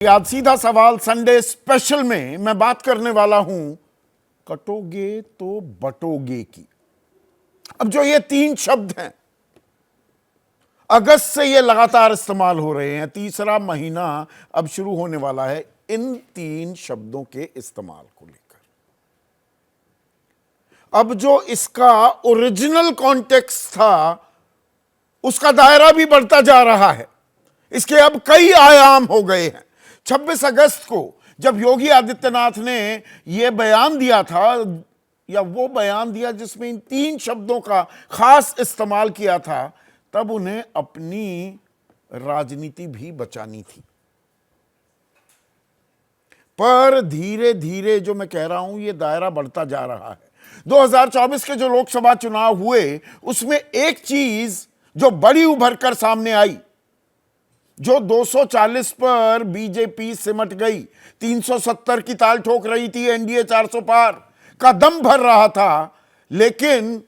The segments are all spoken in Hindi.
आज सीधा सवाल संडे स्पेशल में मैं बात करने वाला हूं कटोगे तो बटोगे की। अब जो ये तीन शब्द हैं अगस्त से ये लगातार इस्तेमाल हो रहे हैं, तीसरा महीना अब शुरू होने वाला है इन तीन शब्दों के इस्तेमाल को लेकर। अब जो इसका ओरिजिनल कॉन्टेक्स्ट था उसका दायरा भी बढ़ता जा रहा है, इसके अब कई आयाम हो गए हैं। 26 अगस्त को जब योगी आदित्यनाथ ने यह बयान दिया था, या वो बयान दिया जिसमें इन तीन शब्दों का खास इस्तेमाल किया था, तब उन्हें अपनी राजनीति भी बचानी थी। पर धीरे धीरे जो मैं कह रहा हूं ये दायरा बढ़ता जा रहा है। 2024 के जो लोकसभा चुनाव हुए उसमें एक चीज जो बड़ी उभर कर सामने आई, जो 240 पर बीजेपी सिमट गई, 370 की ताल ठोक रही थी, एनडीए 400 पार का दम भर रहा था, लेकिन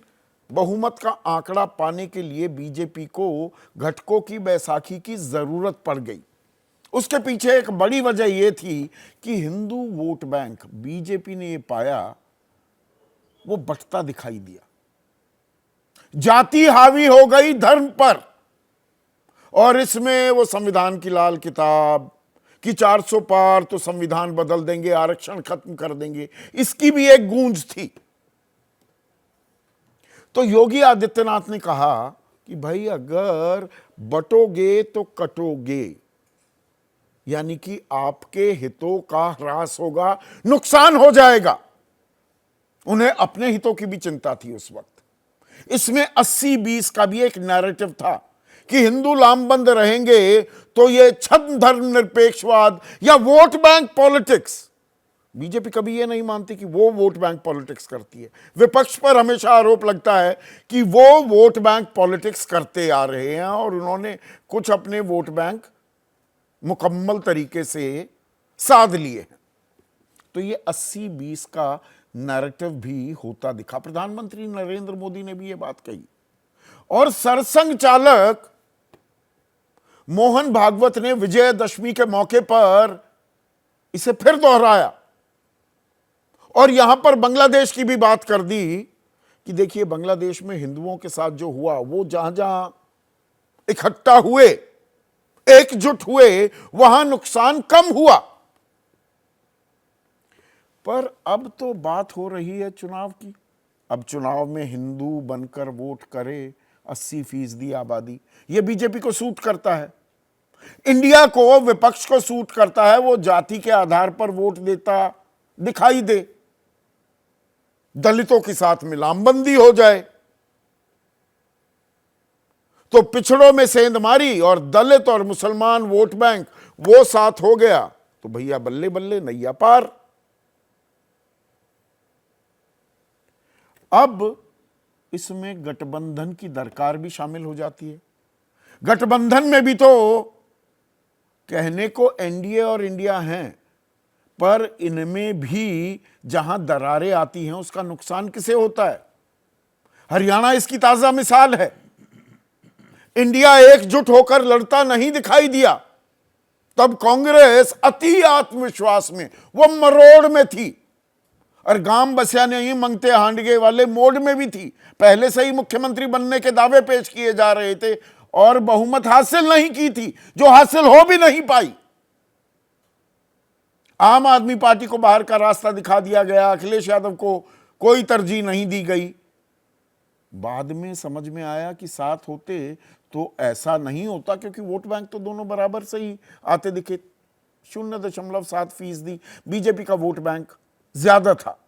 बहुमत का आंकड़ा पाने के लिए बीजेपी को घटकों की बैसाखी की जरूरत पड़ गई। उसके पीछे एक बड़ी वजह यह थी कि हिंदू वोट बैंक बीजेपी ने यह पाया वो बंटता दिखाई दिया। जाति हावी हो गई धर्म पर, और इसमें वो संविधान की लाल किताब कि 400 पार तो संविधान बदल देंगे, आरक्षण खत्म कर देंगे, इसकी भी एक गूंज थी। तो योगी आदित्यनाथ ने कहा कि भाई अगर बटोगे तो कटोगे, यानी कि आपके हितों का ह्रास होगा, नुकसान हो जाएगा। उन्हें अपने हितों की भी चिंता थी उस वक्त। इसमें 80-20 का भी एक नैरेटिव था कि हिंदू लामबंद रहेंगे तो ये छद्म धर्मनिरपेक्षवाद या वोट बैंक पॉलिटिक्स। बीजेपी कभी ये नहीं मानती कि वो वोट बैंक पॉलिटिक्स करती है। विपक्ष पर हमेशा आरोप लगता है कि वो वोट बैंक पॉलिटिक्स करते आ रहे हैं और उन्होंने कुछ अपने वोट बैंक मुकम्मल तरीके से साध लिए हैं। तो ये 80-20 का नैरेटिव भी होता दिखा। प्रधानमंत्री नरेंद्र मोदी ने भी ये बात कही, और सरसंघ चालक मोहन भागवत ने विजयदशमी के मौके पर इसे फिर दोहराया, और यहां पर बांग्लादेश की भी बात कर दी कि देखिए बांग्लादेश में हिंदुओं के साथ जो हुआ, वो जहां जहां इकट्ठा हुए, एकजुट हुए, वहां नुकसान कम हुआ। पर अब तो बात हो रही है चुनाव की। अब चुनाव में हिंदू बनकर वोट करे 80% आबादी, यह बीजेपी को सूट करता है। इंडिया को, विपक्ष को सूट करता है वो जाति के आधार पर वोट देता दिखाई दे, दलितों के साथ में लामबंदी हो जाए, तो पिछड़ों में सेंधमारी और दलित और मुसलमान वोट बैंक वो साथ हो गया, तो भैया बल्ले बल्ले नैया पार। अब इसमें गठबंधन की दरकार भी शामिल हो जाती है। गठबंधन में भी तो कहने को एनडीए और इंडिया हैं, पर इनमें भी जहां दरारें आती हैं उसका नुकसान किसे होता है? हरियाणा इसकी ताजा मिसाल है। इंडिया एकजुट होकर लड़ता नहीं दिखाई दिया, तब कांग्रेस अति आत्मविश्वास में वो मरोड़ में थी, और गांव बसिया नहीं मंगते हांडगे वाले मोड में भी थी। पहले से ही मुख्यमंत्री बनने के दावे पेश किए जा रहे थे और बहुमत हासिल नहीं की थी, जो हासिल हो भी नहीं पाई। आम आदमी पार्टी को बाहर का रास्ता दिखा दिया गया, अखिलेश यादव को कोई तरजीह नहीं दी गई। बाद में समझ में आया कि साथ होते तो ऐसा नहीं होता, क्योंकि वोट बैंक तो दोनों बराबर से ही आते दिखे। 0.7% बीजेपी का वोट बैंक ज्यादा था।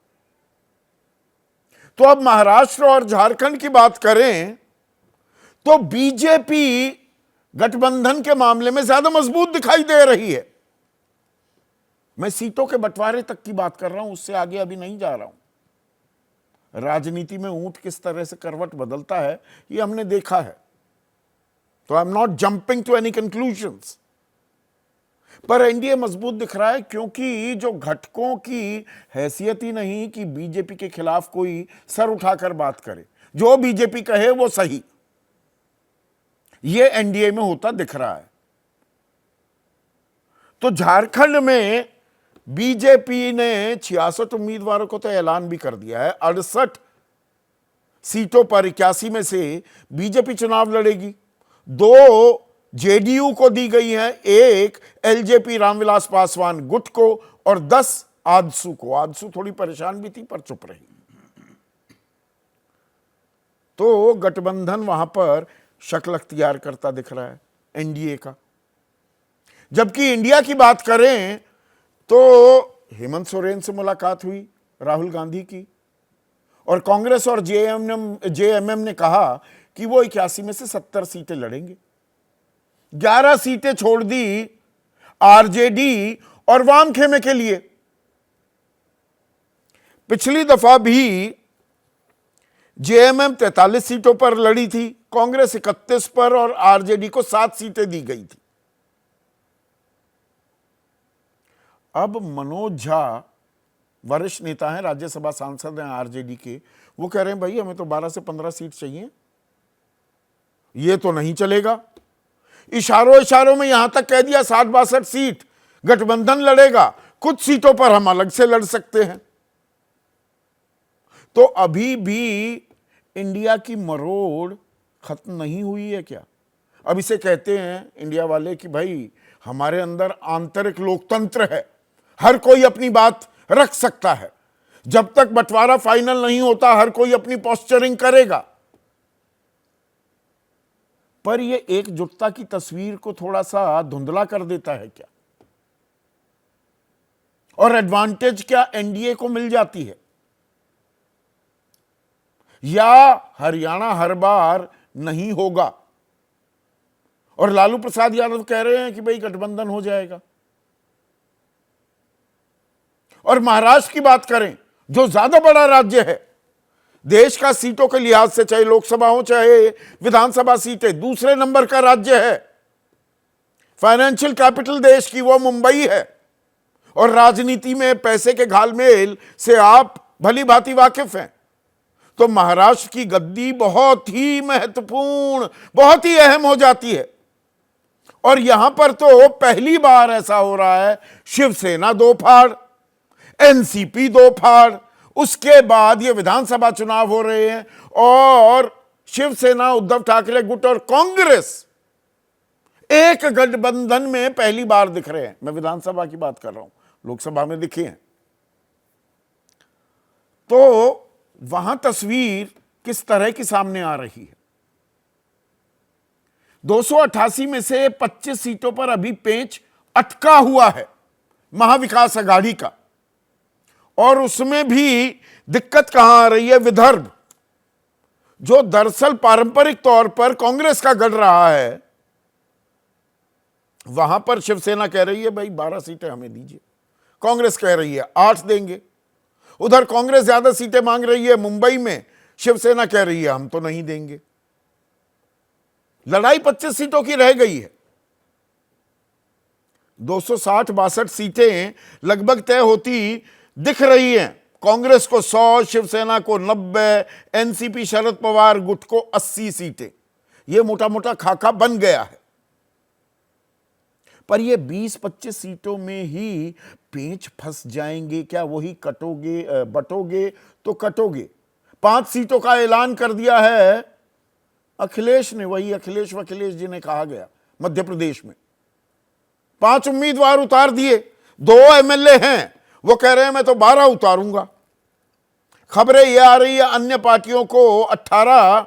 तो अब महाराष्ट्र और झारखंड की बात करें तो बीजेपी गठबंधन के मामले में ज्यादा मजबूत दिखाई दे रही है। मैं सीटों के बंटवारे तक की बात कर रहा हूं, उससे आगे अभी नहीं जा रहा हूं। राजनीति में ऊंट किस तरह से करवट बदलता है ये हमने देखा है, तो I am not jumping to any conclusions. पर एनडीए मजबूत दिख रहा है, क्योंकि जो घटकों की हैसियत ही नहीं कि बीजेपी के खिलाफ कोई सर उठाकर बात करे, जो बीजेपी कहे वो सही, ये एनडीए में होता दिख रहा है। तो झारखंड में बीजेपी ने 66 उम्मीदवारों को तो ऐलान भी कर दिया है। 68 सीटों पर 81 में से बीजेपी चुनाव लड़ेगी। 2 जेडीयू को दी गई है, 1 एलजेपी रामविलास पासवान गुट को और 10 आजसू को। आजसू थोड़ी परेशान भी थी पर चुप रही। तो गठबंधन वहां पर शक्ल अख्तियार करता दिख रहा है एनडीए का। जबकि इंडिया की बात करें तो हेमंत सोरेन से मुलाकात हुई राहुल गांधी की, और कांग्रेस और जेएमएम ने कहा कि वो 81 में से 70 सीटें लड़ेंगे। 11 सीटें छोड़ दी आरजेडी और वाम खेमे के लिए। पिछली दफा भी जेएमएम 43 सीटों पर लड़ी थी, कांग्रेस 31 पर और आरजेडी को 7 सीटें दी गई थी। अब मनोज झा वरिष्ठ नेता हैं, राज्यसभा सांसद हैं आरजेडी के, वो कह रहे हैं भाई हमें तो 12 से 15 सीट चाहिए, ये तो नहीं चलेगा। इशारों में यहां तक कह दिया 60-62 सीट गठबंधन लड़ेगा, कुछ सीटों पर हम अलग से लड़ सकते हैं। तो अभी भी इंडिया की मरोड़ खत्म नहीं हुई है क्या? अब इसे कहते हैं इंडिया वाले कि भाई हमारे अंदर आंतरिक लोकतंत्र है, हर कोई अपनी बात रख सकता है, जब तक बंटवारा फाइनल नहीं होता हर कोई अपनी पोस्चरिंग करेगा। पर यह एकजुटता की तस्वीर को थोड़ा सा धुंधला कर देता है क्या? और एडवांटेज क्या एनडीए को मिल जाती है? या हरियाणा हर बार नहीं होगा और लालू प्रसाद यादव कह रहे हैं कि भाई गठबंधन हो जाएगा? और महाराष्ट्र की बात करें जो ज्यादा बड़ा राज्य है देश का सीटों के लिहाज से, चाहे लोकसभा हो चाहे विधानसभा सीटें, दूसरे नंबर का राज्य है, फाइनेंशियल कैपिटल देश की वो मुंबई है, और राजनीति में पैसे के घालमेल से आप भली भांति वाकिफ हैं। तो महाराष्ट्र की गद्दी बहुत ही महत्वपूर्ण, बहुत ही अहम हो जाती है। और यहां पर तो पहली बार ऐसा हो रहा है, शिवसेना 2 फाड़, एनसीपी 2 फाड़, उसके बाद ये विधानसभा चुनाव हो रहे हैं और शिवसेना, उद्धव ठाकरे गुट और कांग्रेस एक गठबंधन में पहली बार दिख रहे हैं। मैं विधानसभा की बात कर रहा हूं, लोकसभा में दिखे हैं। तो वहां तस्वीर किस तरह की सामने आ रही है? 288 में से 25 सीटों पर अभी पेंच अटका हुआ है महाविकास अघाड़ी का, और उसमें भी दिक्कत कहां आ रही है? विदर्भ, जो दरअसल पारंपरिक तौर पर कांग्रेस का गढ़ रहा है, वहां पर शिवसेना कह रही है भाई 12 सीटें हमें दीजिए, कांग्रेस कह रही है 8 देंगे। उधर कांग्रेस ज्यादा सीटें मांग रही है मुंबई में, शिवसेना कह रही है हम तो नहीं देंगे। लड़ाई 25 सीटों की रह गई है। 260-62 सीटें लगभग तय होती दिख रही हैं। कांग्रेस को 100, शिवसेना को 90, एनसीपी शरद पवार गुट को 80 सीटें। यह मोटा मोटा खाका बन गया है। पर ये 20-25 सीटों में ही पेंच फंस जाएंगे क्या? वही कटोगे बटोगे तो कटोगे। 5 सीटों का ऐलान कर दिया है अखिलेश ने, वही अखिलेश वखिलेश जिन्हें कहा गया मध्य प्रदेश में। 5 उम्मीदवार उतार दिए, 2 एमएलए हैं, वो कह रहे हैं मैं तो 12 उतारूंगा। खबरें ये आ रही है अन्य पार्टियों को 18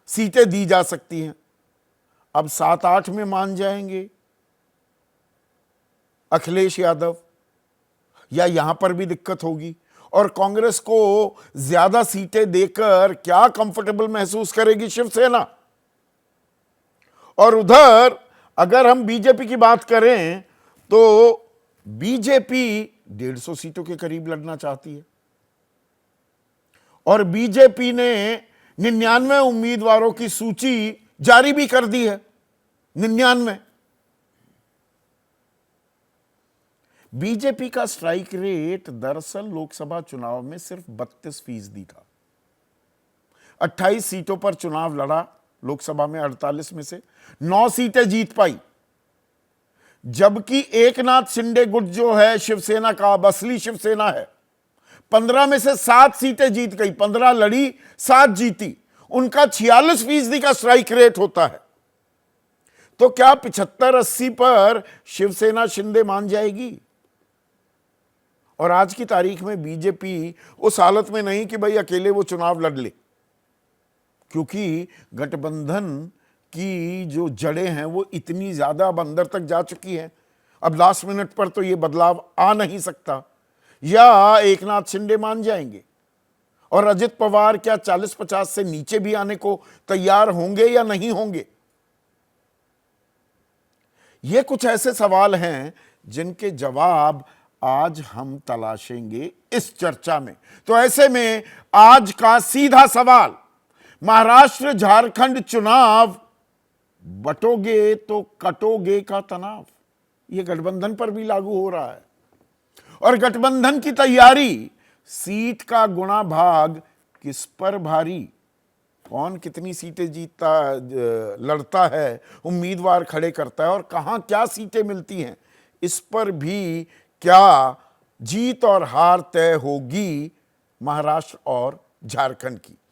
सीटें दी जा सकती हैं। अब 7-8 में मान जाएंगे अखिलेश यादव, या यहां पर भी दिक्कत होगी? और कांग्रेस को ज्यादा सीटें देकर क्या कंफर्टेबल महसूस करेगी शिवसेना? और उधर अगर हम बीजेपी की बात करें तो बीजेपी 150 सीटों के करीब लड़ना चाहती है, और बीजेपी ने 99 उम्मीदवारों की सूची जारी भी कर दी है। 99। बीजेपी का स्ट्राइक रेट दरअसल लोकसभा चुनाव में सिर्फ 32% था। 28 सीटों पर चुनाव लड़ा लोकसभा में, 48 में से 9 सीटें जीत पाई। जबकि एकनाथ शिंदे गुट जो है शिवसेना का, अब असली शिवसेना है, 15 में से 7 सीटें जीत गई, 15 लड़ी 7 जीती, उनका 46% का स्ट्राइक रेट होता है। तो क्या 75-80 पर शिवसेना शिंदे मान जाएगी? और आज की तारीख में बीजेपी उस हालत में नहीं कि भाई अकेले वो चुनाव लड़ ले, क्योंकि गठबंधन की जो जड़ें हैं वो इतनी ज्यादा अब अंदर तक जा चुकी हैं। अब लास्ट मिनट पर तो ये बदलाव आ नहीं सकता, या एकनाथ शिंदे मान जाएंगे और अजित पवार क्या 40-50 से नीचे भी आने को तैयार होंगे या नहीं होंगे? ये कुछ ऐसे सवाल हैं जिनके जवाब आज हम तलाशेंगे इस चर्चा में। तो ऐसे में आज का सीधा सवाल, महाराष्ट्र झारखंड चुनाव, बटोगे तो कटोगे का तनाव, यह गठबंधन पर भी लागू हो रहा है। और गठबंधन की तैयारी, सीट का गुणा भाग किस पर भारी, कौन कितनी सीटें जीतता लड़ता है, उम्मीदवार खड़े करता है और कहां क्या सीटें मिलती हैं, इस पर भी क्या जीत और हार तय होगी महाराष्ट्र और झारखंड की।